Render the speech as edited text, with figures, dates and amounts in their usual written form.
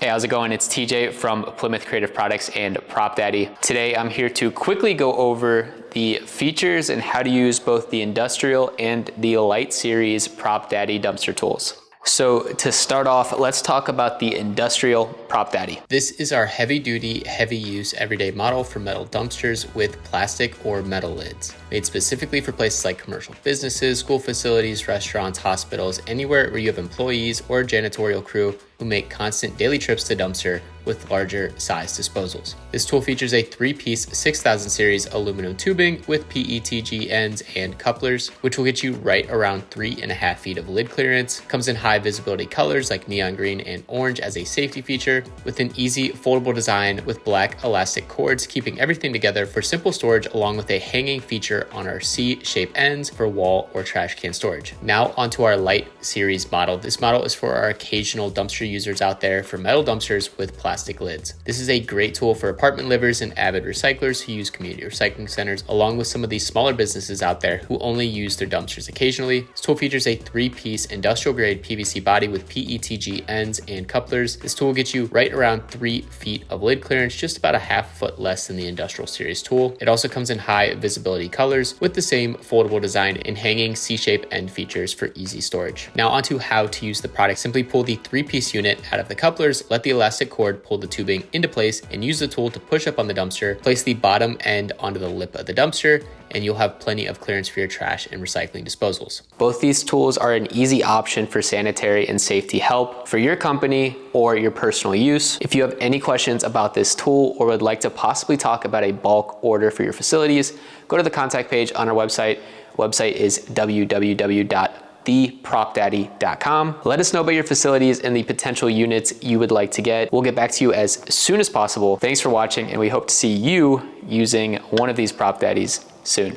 Hey, how's it going? It's TJ from Plymouth Creative Products and PropDaddy. Today, I'm here to quickly go over the features and how to use both the industrial and the Lite series PropDaddy dumpster tools. So to start off, let's talk about the industrial PropDaddy. This is our heavy duty, heavy use everyday model for metal dumpsters with plastic or metal lids. Made specifically for places like commercial businesses, school facilities, restaurants, hospitals, anywhere where you have employees or a janitorial crew who make constant daily trips to dumpster with larger size disposals. This tool features a 3-piece 6000 series aluminum tubing with PETG ends and couplers, which will get you right around 3.5 feet of lid clearance. Comes in high visibility colors like neon green and orange as a safety feature, with an easy foldable design with black elastic cords, keeping everything together for simple storage, along with a hanging feature on our C-shaped ends for wall or trash can storage. Now onto our Lite series model. This model is for our occasional dumpster users out there for metal dumpsters with plastic lids. This is a great tool for apartment livers and avid recyclers who use community recycling centers, along with some of these smaller businesses out there who only use their dumpsters occasionally. This tool features a 3-piece industrial grade PVC body with PETG ends and couplers. This tool will get you right around 3 feet of lid clearance, just about a half foot less than the industrial series tool. It also comes in high visibility colors with the same foldable design and hanging C-shaped end features for easy storage. Now onto how to use the product. Simply pull the 3-piece unit out of the couplers, let the elastic cord pull the tubing into place, and use the tool to push up on the dumpster. Place the bottom end onto the lip of the dumpster, and you'll have plenty of clearance for your trash and recycling disposals. Both these tools are an easy option for sanitary and safety help for your company or your personal use. If you have any questions about this tool or would like to possibly talk about a bulk order for your facilities, go to the contact page on our website. Website is www.thepropdaddy.com. Let us know about your facilities and the potential units you would like to get. We'll get back to you as soon as possible. Thanks for watching, and we hope to see you using one of these PropDaddies soon.